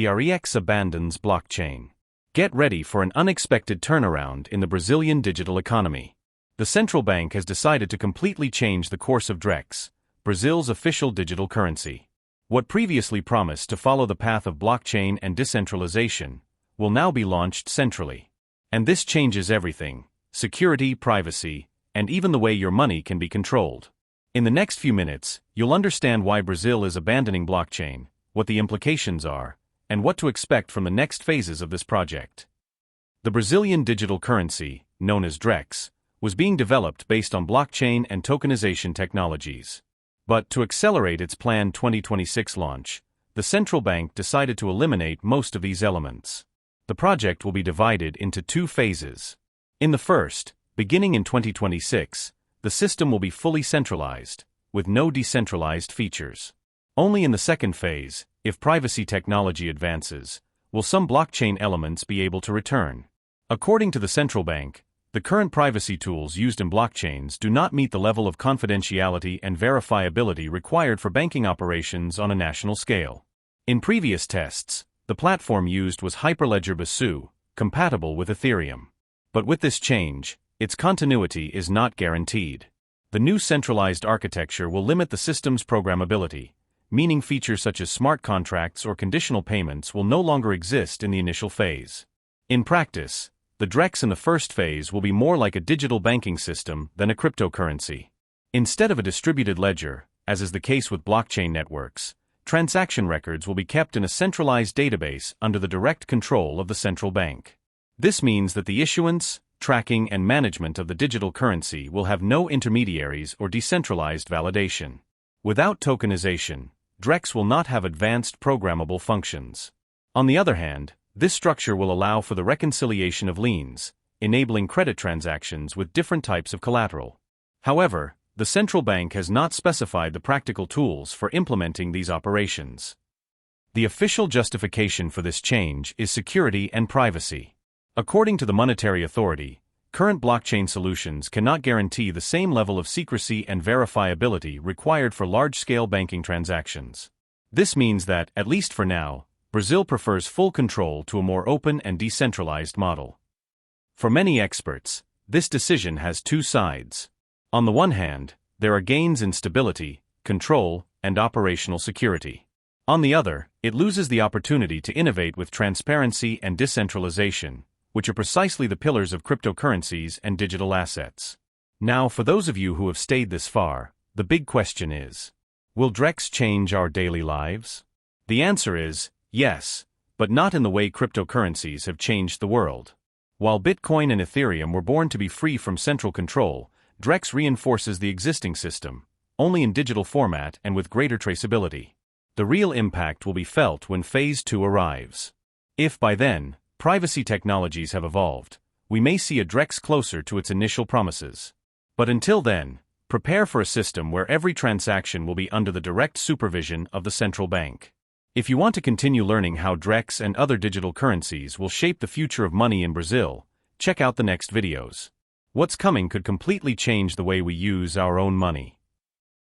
Drex abandons blockchain. Get ready for an unexpected turnaround in the Brazilian digital economy. The central bank has decided to completely change the course of Drex, Brazil's official digital currency. What previously promised to follow the path of blockchain and decentralization will now be launched centrally. And this changes everything: security, privacy, and even the way your money can be controlled. In the next few minutes, you'll understand why Brazil is abandoning blockchain, what the implications are, and what to expect from the next phases of this project. The Brazilian digital currency, known as Drex, was being developed based on blockchain and tokenization technologies. But to accelerate its planned 2026 launch, the central bank decided to eliminate most of these elements. The project will be divided into two phases. In the first, beginning in 2026, the system will be fully centralized, with no decentralized features. Only in the second phase, if privacy technology advances, will some blockchain elements be able to return. According to the central bank, the current privacy tools used in blockchains do not meet the level of confidentiality and verifiability required for banking operations on a national scale. In previous tests, the platform used was Hyperledger Besu, compatible with Ethereum. But with this change, its continuity is not guaranteed. The new centralized architecture will limit the system's programmability, meaning features such as smart contracts or conditional payments will no longer exist in the initial phase. In practice, the Drex in the first phase will be more like a digital banking system than a cryptocurrency. Instead of a distributed ledger, as is the case with blockchain networks, transaction records will be kept in a centralized database under the direct control of the central bank. This means that the issuance, tracking, and management of the digital currency will have no intermediaries or decentralized validation. Without tokenization, Drex will not have advanced programmable functions. On the other hand, this structure will allow for the reconciliation of liens, enabling credit transactions with different types of collateral. However, the central bank has not specified the practical tools for implementing these operations. The official justification for this change is security and privacy. According to the Monetary Authority, current blockchain solutions cannot guarantee the same level of secrecy and verifiability required for large-scale banking transactions. This means that, at least for now, Brazil prefers full control to a more open and decentralized model. For many experts, this decision has two sides. On the one hand, there are gains in stability, control, and operational security. On the other, it loses the opportunity to innovate with transparency and decentralization, which are precisely the pillars of cryptocurrencies and digital assets. Now, for those of you who have stayed this far, the big question is, will Drex change our daily lives? The answer is, yes, but not in the way cryptocurrencies have changed the world. While Bitcoin and Ethereum were born to be free from central control, Drex reinforces the existing system, only in digital format and with greater traceability. The real impact will be felt when Phase 2 arrives. If by then, privacy technologies have evolved, we may see a Drex closer to its initial promises. But until then, prepare for a system where every transaction will be under the direct supervision of the central bank. If you want to continue learning how Drex and other digital currencies will shape the future of money in Brazil, check out the next videos. What's coming could completely change the way we use our own money.